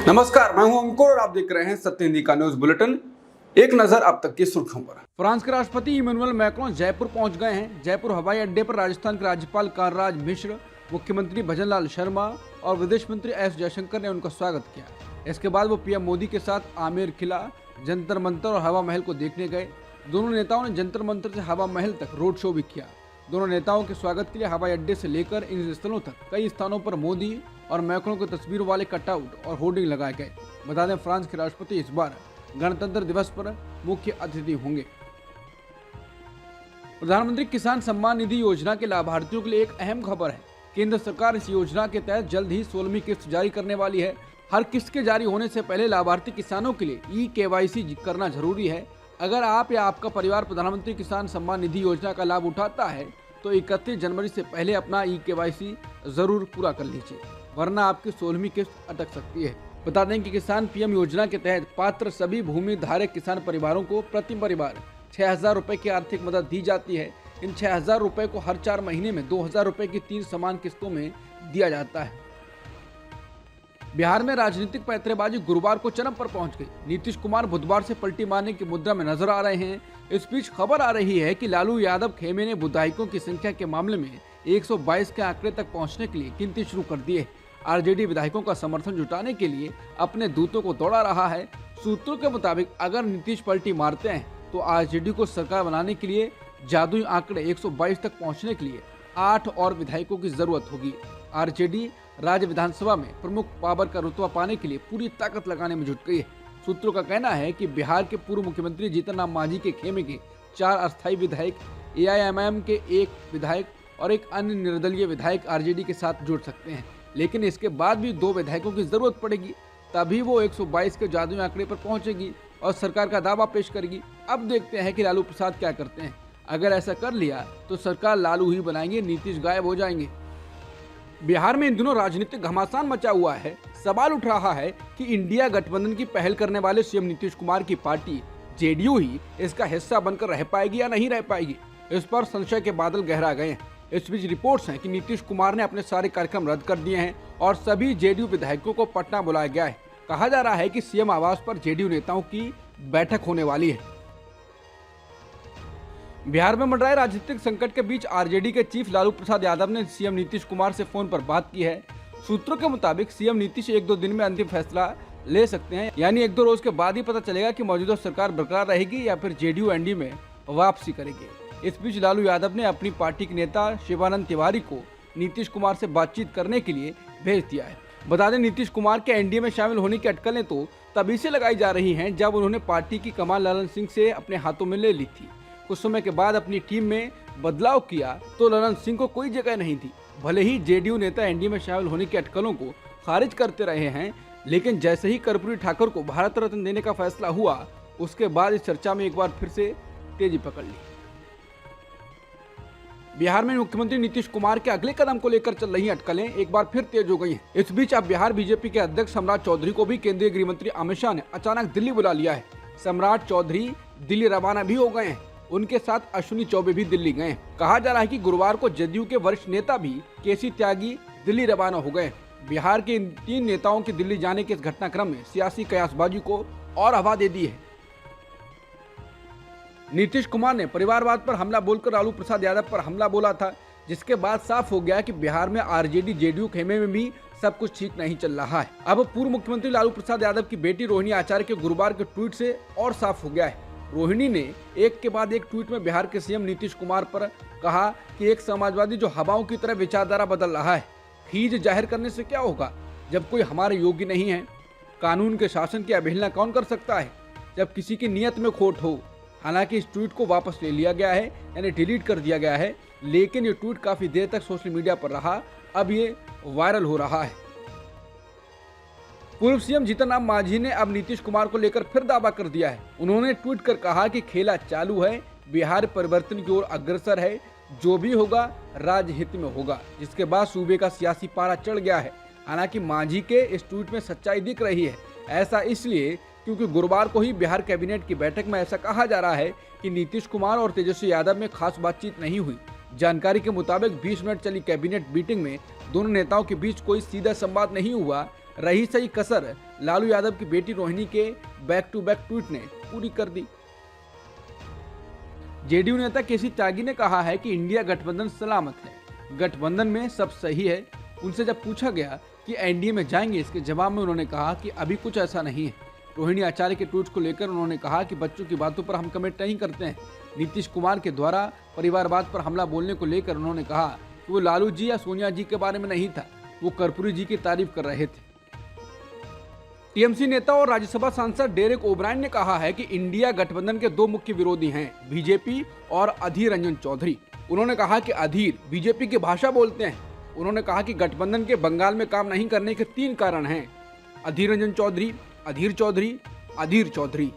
नमस्कार, मैं हूं अंकुर और आप देख रहे हैं सत्य हिंदी का न्यूज बुलेटिन। एक नजर अब तक की सुर्खियों पर। फ्रांस के राष्ट्रपति इमैनुअल मैक्रोन जयपुर पहुंच गए हैं। जयपुर हवाई अड्डे पर राजस्थान के राज्यपाल कालराज मिश्र, मुख्यमंत्री भजनलाल शर्मा और विदेश मंत्री एस जयशंकर ने उनका स्वागत किया। इसके बाद वो पीएम मोदी के साथ आमेर किला, जंतर मंतर और हवा महल को देखने गए। दोनों नेताओं ने जंतर मंतर से हवा महल तक रोड शो भी किया। दोनों नेताओं के स्वागत के लिए हवाई अड्डे से लेकर इन स्थलों तक कई स्थानों पर मोदी और मैक्रोन की तस्वीरों वाले कटआउट और होर्डिंग लगाए गए। बता दें, फ्रांस के राष्ट्रपति इस बार गणतंत्र दिवस पर मुख्य अतिथि होंगे। प्रधानमंत्री किसान सम्मान निधि योजना के लाभार्थियों के लिए एक अहम खबर है। केंद्र सरकार इस योजना के तहत जल्द ही 16वीं किस्त जारी करने वाली है। हर किस्त के जारी होने से पहले लाभार्थी किसानों के लिए ई-KYC करना जरूरी है। अगर आप या आपका परिवार प्रधानमंत्री किसान सम्मान निधि योजना का लाभ उठाता है तो 31 जनवरी से पहले अपना ई-KYC जरूर पूरा कर लीजिए, वरना आपकी 16वीं किस्त अटक सकती है। बता दें कि किसान पीएम योजना के तहत पात्र सभी भूमि धारक किसान परिवारों को प्रति परिवार 6,000 रुपए की आर्थिक मदद दी जाती है। इन 6,000 रुपए को हर 4 महीने में 2,000 रुपए की 3 समान किस्तों में दिया जाता है। बिहार में राजनीतिक पैंतरेबाजी गुरुवार को चरम पर पहुंच गई। नीतीश कुमार बुधवार से पलटी मारने की मुद्रा में नजर आ रहे हैं। इस बीच खबर आ रही है कि लालू यादव खेमे ने विधायकों की संख्या के मामले में 122 के आंकड़े तक पहुंचने के लिए गिनती शुरू कर दी है। आरजेडी विधायकों का समर्थन जुटाने के लिए अपने दूतों को दौड़ा रहा है। सूत्रों के मुताबिक अगर नीतीश पलटी मारते हैं तो आरजेडी को सरकार बनाने के लिए जादुई आंकड़े 122 तक पहुंचने के लिए 8 और विधायकों की जरूरत होगी। आरजेडी राज्य विधानसभा में प्रमुख पावर का रुतबा पाने के लिए पूरी ताकत लगाने में जुट गई है। सूत्रों का कहना है कि बिहार के पूर्व मुख्यमंत्री जीतन राम मांझी के खेमे के 4 अस्थायी विधायक, AIMIM के 1 विधायक और एक अन्य निर्दलीय विधायक आरजेडी के साथ जुड़ सकते हैं, लेकिन इसके बाद भी 2 विधायकों की जरूरत पड़ेगी, तभी वो 122 के जादुई आंकड़े पर पहुंचेगी और सरकार का दावा पेश करेगी। अब देखते हैं कि लालू प्रसाद क्या करते हैं। अगर ऐसा कर लिया तो सरकार लालू ही बनाएंगे, नीतीश गायब हो जाएंगे। बिहार में इन दिनों राजनीतिक घमासान मचा हुआ है। सवाल उठ रहा है कि इंडिया गठबंधन की पहल करने वाले सीएम नीतीश कुमार की पार्टी जेडीयू ही इसका हिस्सा बनकर रह पाएगी या नहीं रह पाएगी। इस पर संशय के बादल गहरा गए हैं। इस बीच रिपोर्ट्स हैं कि नीतीश कुमार ने अपने सारे कार्यक्रम रद्द कर दिए हैं और सभी जेडीयू विधायकों को पटना बुलाया गया है। कहा जा रहा है कि सीएम आवास पर जेडीयू नेताओं की बैठक होने वाली है। बिहार में मंडराए राजनीतिक संकट के बीच आरजेडी के चीफ लालू प्रसाद यादव ने सीएम नीतीश कुमार से फोन पर बात की है। सूत्रों के मुताबिक सीएम नीतीश 1-2 दिन में अंतिम फैसला ले सकते हैं, यानी 1-2 रोज के बाद ही पता चलेगा कि मौजूदा सरकार बरकरार रहेगी या फिर जेडीयू एनडीए में वापसी करेगी। इस बीच लालू यादव ने अपनी पार्टी के नेता शिवानंद तिवारी को नीतीश कुमार से बातचीत करने के लिए भेज दिया है। बता दें, नीतीश कुमार के एनडीए में शामिल होने की अटकलें तो तभी से लगाई जा रही हैं जब उन्होंने पार्टी की कमान ललन सिंह से अपने हाथों में ले ली थी। कुछ समय के बाद अपनी टीम में बदलाव किया तो ललन सिंह को कोई जगह नहीं थी। भले ही जेडीयू नेता एनडीए में शामिल होने की अटकलों को खारिज करते रहे हैं, लेकिन जैसे ही कर्पूरी ठाकुर को भारत रत्न देने का फैसला हुआ, उसके बाद इस चर्चा में एक बार फिर से तेजी पकड़ ली। बिहार में मुख्यमंत्री नीतीश कुमार के अगले कदम को लेकर चल रही अटकलें एक बार फिर तेज हो गई हैं। इस बीच अब बिहार बीजेपी के अध्यक्ष सम्राट चौधरी को भी केंद्रीय गृह मंत्री अमित शाह ने अचानक दिल्ली बुला लिया है। सम्राट चौधरी दिल्ली रवाना भी हो गए हैं। उनके साथ अश्विनी चौबे भी दिल्ली गए। कहा जा रहा है कि गुरुवार को जदयू के वरिष्ठ नेता भी केसी त्यागी दिल्ली रवाना हो गए। बिहार के इन 3 नेताओं के दिल्ली जाने के इस घटनाक्रम में सियासी कयासबाजी को और हवा दे दी है। नीतीश कुमार ने परिवारवाद पर हमला बोलकर लालू प्रसाद यादव पर हमला बोला था, जिसके बाद साफ हो गया कि बिहार में आरजेडी जेडीयू खेमे में भी सब कुछ ठीक नहीं चल रहा है। अब पूर्व मुख्यमंत्री लालू प्रसाद यादव की बेटी रोहिणी आचार्य के गुरुवार के ट्वीट से और साफ हो गया है। रोहिणी ने एक के बाद एक ट्वीट में बिहार के सीएम नीतीश कुमार पर कहा कि एक समाजवादी जो हवाओं की तरह विचारधारा बदल रहा है। खीज जाहिर करने से क्या होगा जब कोई हमारे योग्य नहीं है। कानून के शासन की अवहेलना कौन कर सकता है जब किसी की नीयत में खोट हो। हालांकि इस ट्वीट को वापस ले लिया गया है, यानी डिलीट कर दिया गया है, लेकिन ये ट्वीट काफी देर तक सोशल मीडिया पर रहा। अब ये वायरल हो रहा है। पूर्व सीएम जीतन राम मांझी ने अब नीतीश कुमार को लेकर फिर दावा कर दिया है। उन्होंने ट्वीट कर कहा कि खेला चालू है, बिहार परिवर्तन की ओर अग्रसर है, जो भी होगा राज्य हित में होगा। जिसके बाद सूबे का सियासी पारा चढ़ गया है। हालांकि मांझी के इस ट्वीट में सच्चाई दिख रही है। ऐसा इसलिए क्योंकि गुरुवार को ही बिहार कैबिनेट की बैठक में ऐसा कहा जा रहा है कि नीतीश कुमार और तेजस्वी यादव में खास बातचीत नहीं हुई। जानकारी के मुताबिक 20 मिनट चली कैबिनेट मीटिंग में दोनों नेताओं के बीच कोई सीधा संवाद नहीं हुआ। रही सही कसर लालू यादव की बेटी रोहिणी के बैक टू बैक ट्वीट ने पूरी कर दी। जेडीयू नेता केसी त्यागी ने कहा है कि इंडिया गठबंधन सलामत है, गठबंधन में सब सही है। उनसे जब पूछा गया कि एनडीए में जाएंगे, इसके जवाब में उन्होंने कहा कि अभी कुछ ऐसा नहीं है। रोहिणी आचार्य के ट्वीट को लेकर उन्होंने कहा कि बच्चों की बातों पर हम कमेंट नहीं करते हैं। नीतीश कुमार के द्वारा परिवारवाद पर हमला बोलने को लेकर उन्होंने कहा कि वो लालू जी या सोनिया जी के बारे में नहीं था, वो कर्पूरी जी की तारीफ कर रहे थे। टीएमसी नेता और राज्यसभा सांसद डेरेक ओब्रायन ने कहा है कि इंडिया गठबंधन के दो मुख्य विरोधी हैं, बीजेपी और अधीर रंजन चौधरी। उन्होंने कहा कि अधीर बीजेपी की भाषा बोलते हैं। उन्होंने कहा कि गठबंधन के बंगाल में काम नहीं करने के 3 कारण हैं: अधीर रंजन चौधरी, अधीर चौधरी, अधीर चौधरी।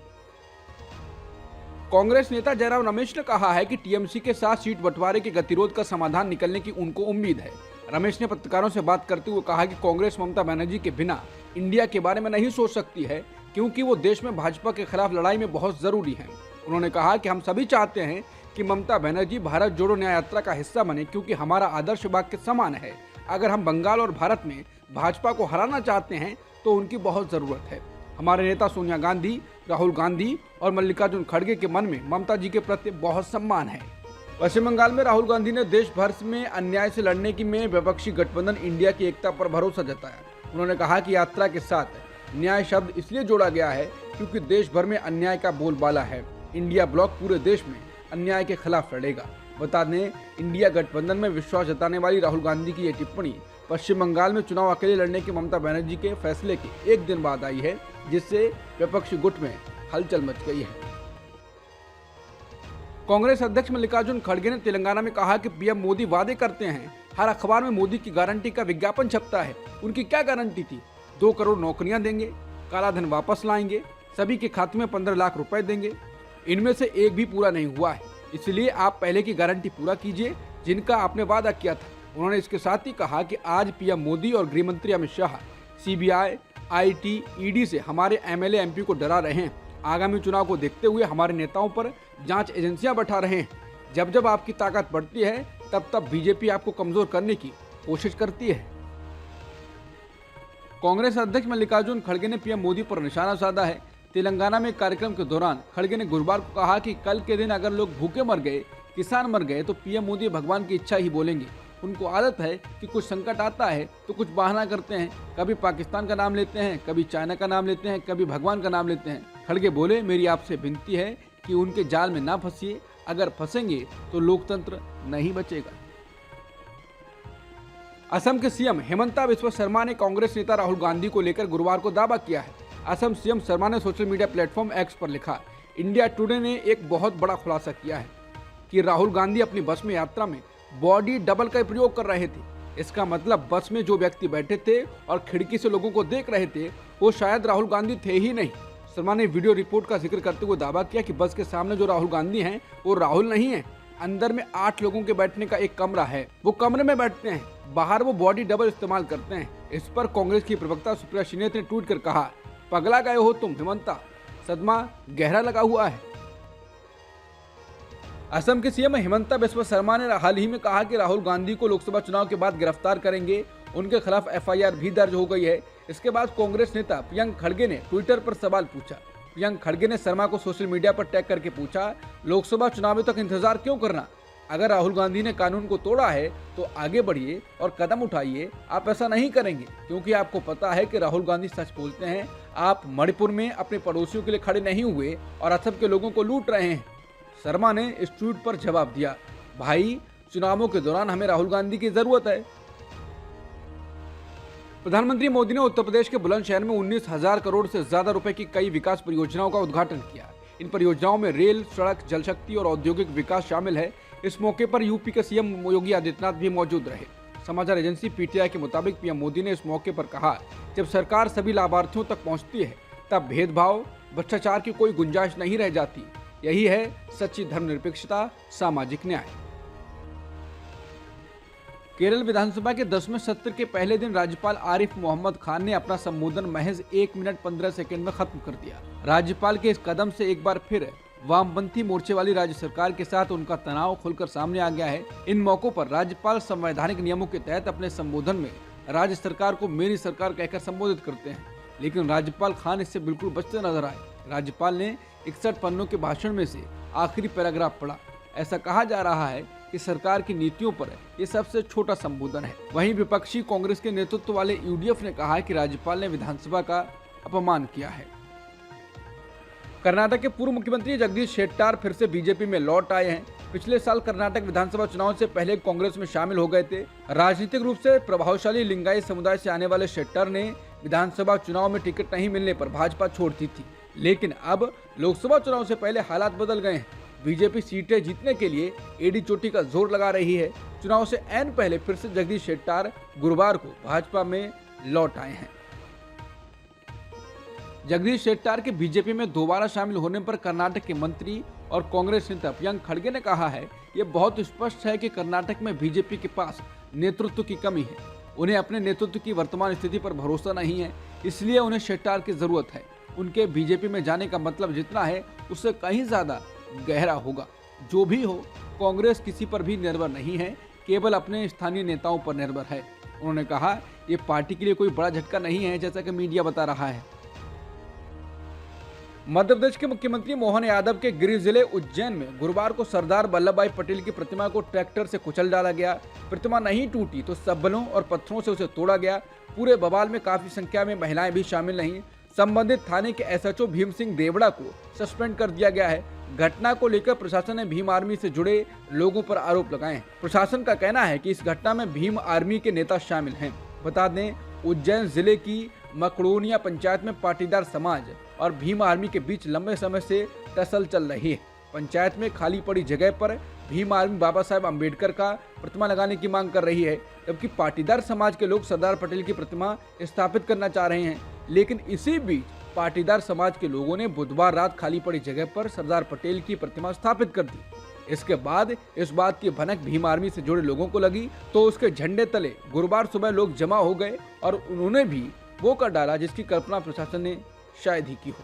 कांग्रेस नेता जयराम रमेश ने कहा है कि टीएमसी के साथ सीट बंटवारे के गतिरोध का समाधान निकलने की उनको उम्मीद है। रमेश ने पत्रकारों से बात करते हुए कहा कि कांग्रेस ममता बनर्जी के बिना इंडिया के बारे में नहीं सोच सकती है, क्योंकि वो देश में भाजपा के खिलाफ लड़ाई में बहुत जरूरी है। उन्होंने कहा कि हम सभी चाहते हैं कि ममता बनर्जी भारत जोड़ो न्याय यात्रा का हिस्सा बने, क्योंकि हमारा आदर्श बाग के समान है। अगर हम बंगाल और भारत में भाजपा को हराना चाहते हैं तो उनकी बहुत जरूरत है। हमारे नेता सोनिया गांधी, राहुल गांधी और मल्लिकार्जुन खड़गे के मन में ममता जी के प्रति बहुत सम्मान है। पश्चिम बंगाल में राहुल गांधी ने देश भर में अन्याय से लड़ने की में विपक्षी गठबंधन इंडिया की एकता पर भरोसा जताया। उन्होंने कहा कि यात्रा के साथ न्याय शब्द इसलिए जोड़ा गया है क्योंकि देश भर में अन्याय का बोलबाला है। इंडिया ब्लॉक पूरे देश में अन्याय के खिलाफ लड़ेगा। बता दें, इंडिया गठबंधन में विश्वास जताने वाली राहुल गांधी की ये टिप्पणी पश्चिम बंगाल में चुनाव अकेले लड़ने के ममता बनर्जी के फैसले के एक दिन बाद आई है, जिससे विपक्षी गुट में हलचल मच गई है। कांग्रेस अध्यक्ष मल्लिकार्जुन खड़गे ने तेलंगाना में कहा कि पीएम मोदी वादे करते हैं, हर अखबार में मोदी की गारंटी का विज्ञापन छपता है। उनकी क्या गारंटी थी? 2 करोड़ नौकरियां देंगे, काला धन वापस लाएंगे, सभी के खाते में 15 लाख रुपए देंगे। इनमें से एक भी पूरा नहीं हुआ है, इसलिए आप पहले की गारंटी पूरा कीजिए जिनका आपने वादा किया था। उन्होंने इसके साथ ही कहा कि आज पीएम मोदी और गृह मंत्री Amit Shah CBI, IT, ED से हमारे एमएलए एमपी को डरा रहे हैं। आगामी चुनाव को देखते हुए हमारे नेताओं पर जांच एजेंसियां बैठा रहे हैं। जब जब आपकी ताकत बढ़ती है तब तब बीजेपी आपको कमजोर करने की कोशिश करती है। कांग्रेस अध्यक्ष मल्लिकार्जुन खड़गे ने पीएम मोदी पर निशाना साधा है। तेलंगाना में कार्यक्रम के दौरान खड़गे ने गुरुवार को कहा कि कल के दिन अगर लोग भूखे मर गए, किसान मर गए, तो पीएम मोदी भगवान की इच्छा ही बोलेंगे। उनको आदत है कि कुछ संकट आता है तो कुछ बहाना करते हैं, कभी पाकिस्तान का नाम लेते हैं, कभी चाइना का नाम लेते हैं, कभी भगवान का नाम लेते हैं। खड़गे बोले, मेरी आपसे विनती है कि उनके जाल में ना फंसिए, अगर फंसेंगे तो लोकतंत्र नहीं बचेगा। असम के सीएम हेमंता बिस्वा शर्मा ने कांग्रेस नेता राहुल गांधी को लेकर गुरुवार को दावा किया है। असम सीएम शर्मा ने सोशल मीडिया प्लेटफॉर्म एक्स पर लिखा, इंडिया टुडे ने एक बहुत बड़ा खुलासा किया है कि राहुल गांधी अपनी बस में यात्रा में बॉडी डबल का प्रयोग कर रहे थे। इसका मतलब बस में जो व्यक्ति बैठे थे और खिड़की से लोगों को देख रहे थे वो शायद राहुल गांधी थे ही नहीं। शर्मा ने वीडियो रिपोर्ट का जिक्र करते हुए दावा किया कि बस के सामने जो राहुल गांधी हैं वो राहुल नहीं है। अंदर में 8 लोगों के बैठने का एक कमरा है, वो कमरे में बैठते हैं, बाहर वो बॉडी डबल इस्तेमाल करते हैं। इस पर कांग्रेस की प्रवक्ता सुप्रिया श्रीनेत ने ट्वीट कर कहा, पगला गए हो तुम हेमंता, सदमा गहरा लगा हुआ है। असम के सीएम हेमंता बिस्वा शर्मा ने हाल ही में कहा कि राहुल गांधी को लोकसभा चुनाव के बाद गिरफ्तार करेंगे। उनके खिलाफ एफआईआर भी दर्ज हो गई है। इसके बाद कांग्रेस नेता प्रियंक खड़गे ने ट्विटर पर सवाल पूछा। प्रियंक खड़गे ने शर्मा को सोशल मीडिया पर टैग करके पूछा, लोकसभा चुनाव तक इंतजार क्यों करना? अगर राहुल गांधी ने कानून को तोड़ा है तो आगे बढ़िए और कदम उठाइए। आप ऐसा नहीं करेंगे क्योंकि आपको पता है कि राहुल गांधी सच बोलते हैं। आप मणिपुर में अपने पड़ोसियों के लिए खड़े नहीं हुए और असम के लोगों को लूट रहे हैं। शर्मा ने इस ट्वीट पर जवाब दिया, भाई चुनावों के दौरान हमें राहुल गांधी की जरूरत है। प्रधानमंत्री मोदी ने उत्तर प्रदेश के बुलंदशहर में 19,000 करोड़ से ज्यादा रुपए की कई विकास परियोजनाओं का उद्घाटन किया। इन परियोजनाओं में रेल, सड़क, जल शक्ति और औद्योगिक विकास शामिल है। इस मौके पर यूपी के सीएम योगी आदित्यनाथ भी मौजूद रहे। समाचार एजेंसी पीटीआई के मुताबिक पीएम मोदी ने इस मौके पर कहा, जब सरकार सभी लाभार्थियों तक पहुंचती है तब भेदभाव, भ्रष्टाचार की कोई गुंजाइश नहीं रह जाती। यही है सच्ची धर्मनिरपेक्षता, सामाजिक न्याय। केरल विधानसभा के 10वें सत्र के पहले दिन राज्यपाल आरिफ मोहम्मद खान ने अपना संबोधन महज 1 मिनट 15 सेकंड में खत्म कर दिया। राज्यपाल के इस कदम से एक बार फिर वामपंथी मोर्चे वाली राज्य सरकार के साथ उनका तनाव खुलकर सामने आ गया है। इन मौकों पर राज्यपाल संवैधानिक नियमों के तहत अपने संबोधन में राज्य सरकार को मेरी सरकार कहकर संबोधित करते हैं, लेकिन राज्यपाल खान इससे बिल्कुल बचते नजर आए। राज्यपाल ने 61 पन्नों के भाषण में से आखिरी पैराग्राफ पढ़ा। ऐसा कहा जा रहा है कि सरकार की नीतियों पर ये सबसे छोटा संबोधन है। वहीं विपक्षी कांग्रेस के नेतृत्व वाले यूडीएफ ने कहा है कि राज्यपाल ने विधानसभा का अपमान किया है। कर्नाटक के पूर्व मुख्यमंत्री जगदीश शेट्टार फिर से बीजेपी में लौट आए हैं। पिछले साल कर्नाटक विधानसभा चुनाव से पहले कांग्रेस में शामिल हो गए थे। राजनीतिक रूप से प्रभावशाली लिंगायत समुदाय से आने वाले शेट्टार ने विधानसभा चुनाव में टिकट नहीं मिलने पर भाजपा छोड़ दी थी, लेकिन अब लोकसभा चुनाव से पहले हालात बदल गए हैं। बीजेपी सीटें जीतने के लिए एडी चोटी का जोर लगा रही है। चुनाव से ऐन पहले फिर से जगदीश शेट्टार गुरुवार को भाजपा में लौट आए हैं। जगदीश शेट्टार के बीजेपी में दोबारा शामिल होने पर कर्नाटक के मंत्री और कांग्रेस नेता प्रियंक खड़गे ने कहा है, ये बहुत स्पष्ट है कि कर्नाटक में बीजेपी के पास नेतृत्व की कमी है। उन्हें अपने नेतृत्व की वर्तमान स्थिति पर भरोसा नहीं है, इसलिए उन्हें शेट्टार की जरूरत है। उनके बीजेपी में जाने का मतलब जितना है उससे कहीं ज्यादा गहरा होगा। जो भी हो, कांग्रेस किसी पर भी निर्भर नहीं है, केवल अपने स्थानीय नेताओं पर निर्भर है। उन्होंने कहा, ये पार्टी के लिए कोई बड़ा झटका नहीं है, जैसा कि मीडिया बता रहा है। मध्य प्रदेश के मुख्यमंत्री मोहन यादव के गृह जिले उज्जैन में गुरुवार को सरदार वल्लभ भाई पटेल की प्रतिमा को ट्रैक्टर से कुचल डाला गया। प्रतिमा नहीं टूटी तो सबलों और पत्थरों से उसे तोड़ा गया। पूरे बवाल में काफी संख्या में महिलाएं भी शामिल नहीं। संबंधित थाने के एसएचओ भीम सिंह देवड़ा को सस्पेंड कर दिया गया है। घटना को लेकर प्रशासन ने भीम आर्मी से जुड़े लोगों पर आरोप लगाए। प्रशासन का कहना है कि इस घटना में भीम आर्मी के नेता शामिल हैं। बता दें, उज्जैन जिले की मकड़ोनिया पंचायत में पाटीदार समाज और भीम आर्मी के बीच लंबे समय से टसल चल रही है। पंचायत में खाली पड़ी जगह पर भीम आर्मी बाबा साहेब अम्बेडकर का प्रतिमा लगाने की मांग कर रही है, जबकि पाटीदार समाज के लोग सरदार पटेल की प्रतिमा स्थापित करना चाह रहे हैं। लेकिन इसी बीच पाटीदार समाज के लोगों ने बुधवार रात खाली पड़ी जगह पर सरदार पटेल की प्रतिमा स्थापित कर दी। इसके बाद इस बात की भनक भीम आर्मी से जुड़े लोगों को लगी तो उसके झंडे तले गुरुवार सुबह लोग जमा हो गए और उन्होंने भी वो कर डाला जिसकी कल्पना प्रशासन ने शायद ही की हो।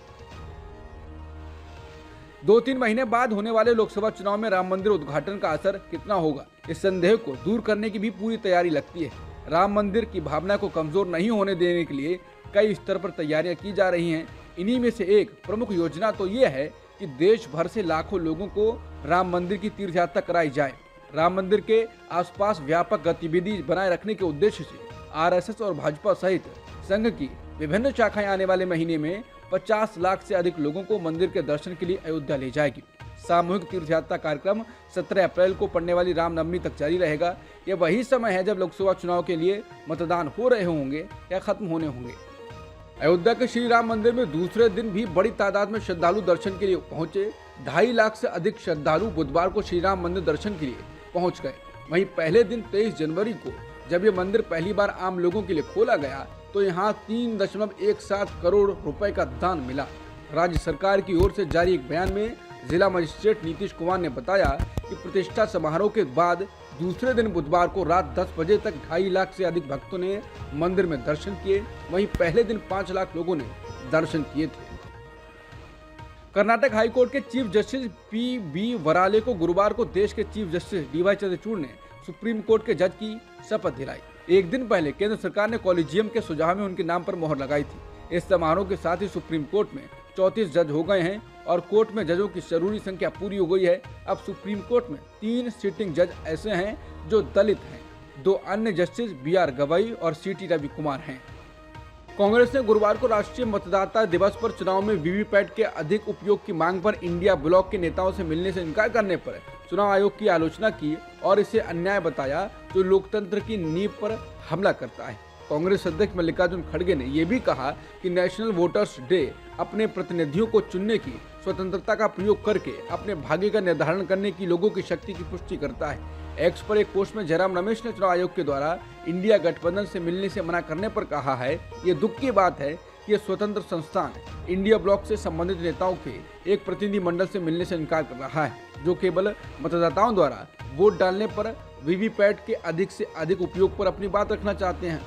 2-3 महीने बाद होने वाले लोकसभा चुनाव में राम मंदिर उद्घाटन का असर कितना होगा, इस संदेह को दूर करने की भी पूरी तैयारी लगती है। राम मंदिर की भावना को कमजोर नहीं होने देने के लिए कई स्तर पर तैयारियां की जा रही हैं। इन्हीं में से एक प्रमुख योजना तो ये है कि देश भर से लाखों लोगों को राम मंदिर की तीर्थ यात्रा कराई जाए। राम मंदिर के आसपास व्यापक गतिविधि बनाए रखने के उद्देश्य से आरएसएस और भाजपा सहित संघ की विभिन्न शाखाएं आने वाले महीने में 50 लाख से अधिक लोगों को मंदिर के दर्शन के लिए अयोध्या ले जाएगी। सामूहिक तीर्थ यात्रा कार्यक्रम 17 अप्रैल को पड़ने वाली रामनवमी तक जारी रहेगा। यह वही समय है जब लोकसभा चुनाव के लिए मतदान हो रहे होंगे या खत्म होने होंगे। अयोध्या के श्री राम मंदिर में दूसरे दिन भी बड़ी तादाद में श्रद्धालु दर्शन के लिए पहुंचे। 2.5 लाख से अधिक श्रद्धालु बुधवार को श्री राम मंदिर दर्शन के लिए पहुंच गए। वहीं पहले दिन 23 जनवरी को जब ये मंदिर पहली बार आम लोगों के लिए खोला गया तो यहाँ 3.17 करोड़ रुपए का दान मिला। राज्य सरकार की ओर से जारी एक बयान में जिला मजिस्ट्रेट नीतीश कुमार ने बताया कि प्रतिष्ठा समारोह के बाद दूसरे दिन बुधवार को रात 10 बजे तक 2.5 लाख से अधिक भक्तों ने मंदिर में दर्शन किए। वहीं पहले दिन 5 लाख लोगों ने दर्शन किए थे। कर्नाटक हाईकोर्ट के चीफ जस्टिस पी.बी. वराले को गुरुवार को देश के चीफ जस्टिस डी.वाई. चंद्रचूड़ ने सुप्रीम कोर्ट के जज की शपथ दिलाई। एक दिन पहले केंद्र सरकार ने कॉलेजियम के सुझाव में उनके नाम पर मोहर लगाई थी। इस समारोह के साथ ही सुप्रीम कोर्ट में 34 जज हो गए हैं और कोर्ट में जजों की जरूरी संख्या पूरी हो गई है। अब सुप्रीम कोर्ट में 3 सिटिंग जज ऐसे हैं जो दलित हैं। 2 अन्य जस्टिस बी.आर. गवई और सी.टी. रवि कुमार हैं। कांग्रेस ने गुरुवार को राष्ट्रीय मतदाता दिवस पर चुनाव में वीवीपैट के अधिक उपयोग की मांग पर इंडिया ब्लॉक के नेताओं से मिलने से इनकार करने पर चुनाव आयोग की आलोचना की और इसे अन्याय बताया जो लोकतंत्र की नींव पर हमला करता है। कांग्रेस अध्यक्ष मल्लिकार्जुन खड़गे ने यह भी कहा कि नेशनल वोटर्स डे अपने प्रतिनिधियों को चुनने की स्वतंत्रता का प्रयोग करके अपने भाग्य का निर्धारण करने की लोगों की शक्ति की पुष्टि करता है। एक्स पर एक पोस्ट में जयराम रमेश ने चुनाव आयोग के द्वारा इंडिया गठबंधन से मिलने से मना करने पर कहा है, ये दुख की बात है कि ये स्वतंत्र संस्थान इंडिया ब्लॉक से संबंधित नेताओं के एक प्रतिनिधि मंडल से मिलने से इनकार कर रहा है, जो केवल मतदाताओं द्वारा वोट डालने पर वीवीपैट के अधिक से अधिक उपयोग पर अपनी बात रखना चाहते हैं।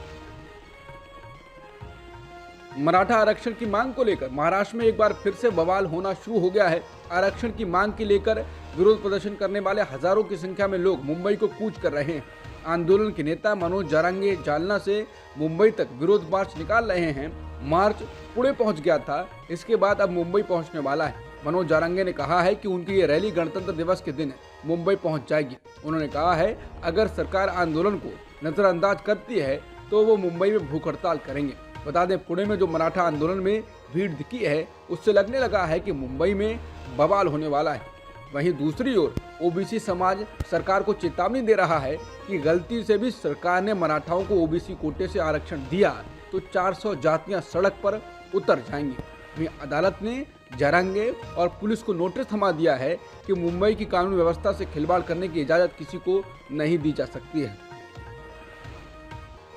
मराठा आरक्षण की मांग को लेकर महाराष्ट्र में एक बार फिर से बवाल होना शुरू हो गया है। आरक्षण की मांग के लेकर विरोध प्रदर्शन करने वाले हजारों की संख्या में लोग मुंबई को कूच कर रहे हैं। आंदोलन के नेता मनोज जारंगे जालना से मुंबई तक विरोध मार्च निकाल रहे हैं। मार्च पुणे पहुंच गया था, इसके बाद अब मुंबई पहुंचने वाला है। मनोज जारंगे ने कहा है कि उनकी ये रैली गणतंत्र दिवस के दिन मुंबई पहुंच जाएगी। उन्होंने कहा है अगर सरकार आंदोलन को नजरअंदाज करती है तो वो मुंबई में भूख हड़ताल करेंगे। बता दें, पुणे में जो मराठा आंदोलन में भीड़ दिखी है उससे लगने लगा है कि मुंबई में बवाल होने वाला है। वहीं दूसरी ओर ओबीसी समाज सरकार को चेतावनी दे रहा है कि गलती से भी सरकार ने मराठाओं को ओबीसी कोटे से आरक्षण दिया तो 400 जातियां सड़क पर उतर जाएंगी। वहीं अदालत ने जारंगे और पुलिस को नोटिस थमा दिया है कि मुंबई की कानून व्यवस्था से खिलवाड़ करने की इजाजत किसी को नहीं दी जा सकती है।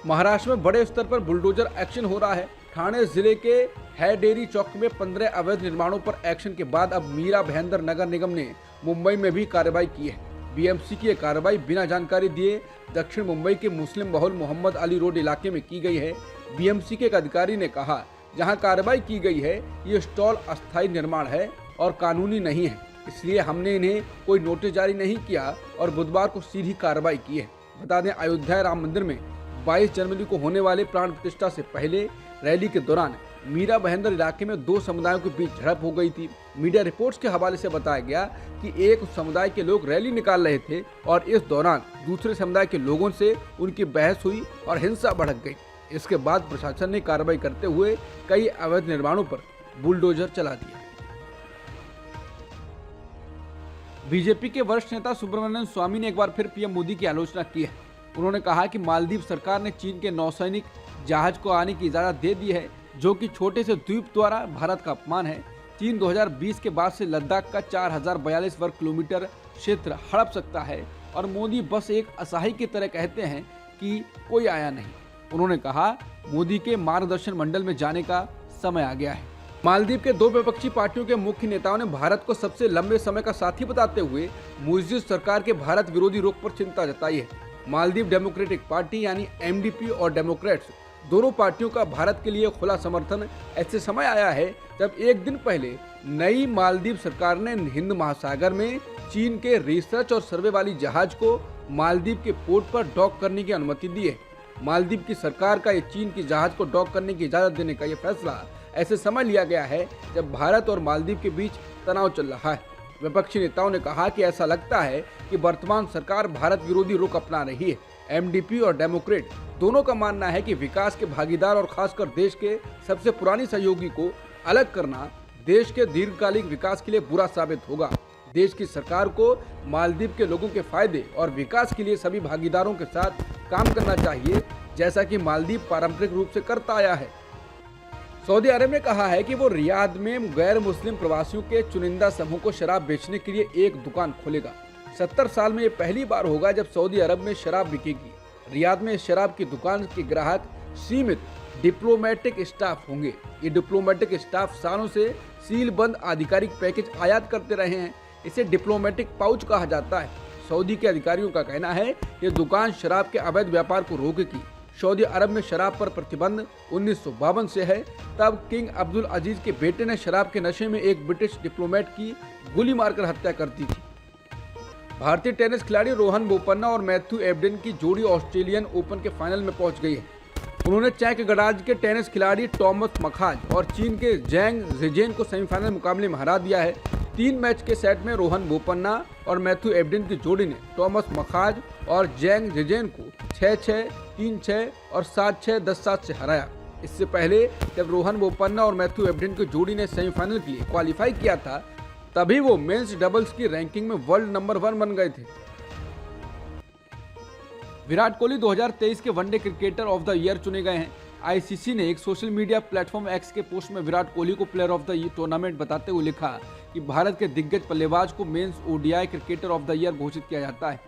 महाराष्ट्र में बड़े स्तर पर बुलडोजर एक्शन हो रहा है। ठाणे जिले के हैडेरी चौक में 15 अवैध निर्माणों पर एक्शन के बाद अब मीरा भाईंदर नगर निगम ने मुंबई में भी कार्रवाई की है। बीएमसी की यह कार्रवाई बिना जानकारी दिए दक्षिण मुंबई के मुस्लिम बहुल मोहम्मद अली रोड इलाके में की गई है। बीएमसी के एक अधिकारी ने कहा, जहां कार्रवाई की गई है ये स्टॉल अस्थायी निर्माण है और कानूनी नहीं है, इसलिए हमने इन्हें कोई नोटिस जारी नहीं किया और बुधवार को सीधी कार्रवाई की है। बता दें, अयोध्या राम मंदिर में 22 जनवरी को होने वाले प्राण प्रतिष्ठा से पहले रैली के दौरान मीरा भाईंदर इलाके में 2 समुदायों के बीच झड़प हो गई थी। मीडिया रिपोर्ट्स के हवाले से बताया गया कि एक समुदाय के लोग रैली निकाल रहे थे और इस दौरान दूसरे समुदाय के लोगों से उनकी बहस हुई और हिंसा भड़क गई। इसके बाद प्रशासन ने कार्रवाई करते हुए कई अवैध निर्माणों पर बुलडोजर चला दिया। बीजेपी के वरिष्ठ नेता सुब्रमण्यम स्वामी ने एक बार फिर पीएम मोदी की आलोचना की है। उन्होंने कहा कि मालदीव सरकार ने चीन के नौसैनिक जहाज को आने की इजाजत दे दी है, जो कि छोटे से द्वीप द्वारा भारत का अपमान है। चीन 2020 के बाद से लद्दाख का 4042 वर्ग किलोमीटर क्षेत्र हड़प सकता है और मोदी बस एक असहाय की तरह कहते हैं कि कोई आया नहीं। उन्होंने कहा, मोदी के मार्गदर्शन मंडल में जाने का समय आ गया है। मालदीव के 2 विपक्षी पार्टियों के मुख्य नेताओं ने भारत को सबसे लंबे समय का साथी बताते हुए मुइज़्ज़ सरकार के भारत विरोधी रुख पर चिंता जताई है। मालदीव डेमोक्रेटिक पार्टी यानी एमडीपी और डेमोक्रेट्स दोनों पार्टियों का भारत के लिए खुला समर्थन ऐसे समय आया है जब एक दिन पहले नई मालदीव सरकार ने हिंद महासागर में चीन के रिसर्च और सर्वे वाली जहाज को मालदीव के पोर्ट पर डॉक करने की अनुमति दी है। मालदीव की सरकार का ये चीन की जहाज को डॉक करने की इजाजत देने का ये फैसला ऐसे समय लिया गया है जब भारत और मालदीव के बीच तनाव चल रहा है। विपक्षी नेताओं ने कहा कि ऐसा लगता है कि वर्तमान सरकार भारत विरोधी रुख अपना रही है। एमडीपी और डेमोक्रेट दोनों का मानना है कि विकास के भागीदार और खासकर देश के सबसे पुरानी सहयोगी को अलग करना देश के दीर्घकालिक विकास के लिए बुरा साबित होगा। देश की सरकार को मालदीव के लोगों के फायदे और विकास के लिए सभी भागीदारों के साथ काम करना चाहिए, जैसा कि मालदीव पारंपरिक रूप से करता आया है। सऊदी अरब ने कहा है कि वो रियाद में गैर मुस्लिम प्रवासियों के चुनिंदा समूह को शराब बेचने के लिए एक दुकान खोलेगा। 70 साल में ये पहली बार होगा जब सऊदी अरब में शराब बिकेगी। रियाद में शराब की दुकान के ग्राहक सीमित डिप्लोमेटिक स्टाफ होंगे। ये डिप्लोमेटिक स्टाफ सालों से सीलबंद आधिकारिक पैकेज आयात करते रहे हैं। इसे डिप्लोमेटिक पाउच कहा जाता है। सऊदी के अधिकारियों का कहना है ये दुकान शराब के अवैध व्यापार को रोकेगी। सऊदी अरब में शराब पर प्रतिबंध 1952 से है। तब किंग अब्दुल अजीज के बेटे ने शराब के नशे में एक ब्रिटिश डिप्लोमेट की गोली मारकर हत्या कर दी थी। भारतीय टेनिस खिलाड़ी रोहन बोपन्ना और मैथ्यू एबडेन की जोड़ी ऑस्ट्रेलियन ओपन के फाइनल में पहुंच गई है। उन्होंने चेक गणराज्य के टेनिस खिलाड़ी टॉमस मखाज और चीन के जैंग जिजेन को सेमीफाइनल मुकाबले में हरा दिया है। 3 मैच के सेट में रोहन बोपन्ना और मैथ्यू एबडेन की जोड़ी ने टॉमस मखाज और जैंग जिजेन को 6-6, 3-6 और 7-6, 10-7 से हराया। इससे पहले जब रोहन बोपन्ना और मैथ्यू एबडेन की जोड़ी ने सेमीफाइनल के लिए क्वालिफाई किया था, तभी वो मेंस डबल्स की रैंकिंग में वर्ल्ड नंबर 1 बन गए थे। विराट कोहली 2023 के one day cricketer of the year चुने गए हैं। आईसीसी ने एक सोशल मीडिया प्लेटफॉर्म एक्स के पोस्ट में विराट कोहली को प्लेयर ऑफ द टूर्नामेंट बताते हुए लिखा कि भारत के दिग्गज बल्लेबाज को men's ODI cricketer of the year घोषित किया जाता है।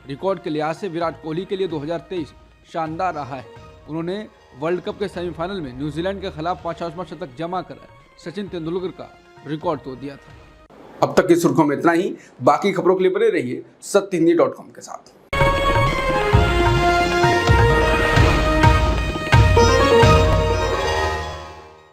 रिकॉर्ड के लिहाज से विराट कोहली के लिए 2023 शानदार रहा है। उन्होंने वर्ल्ड कप के सेमीफाइनल में न्यूजीलैंड के खिलाफ 50वां शतक जमा कर सचिन तेंदुलकर का रिकॉर्ड तोड़ दिया था। अब तक की सुर्खियों में इतना ही। बाकी खबरों के लिए बने रहिए सत्यहिंदी.com के साथ।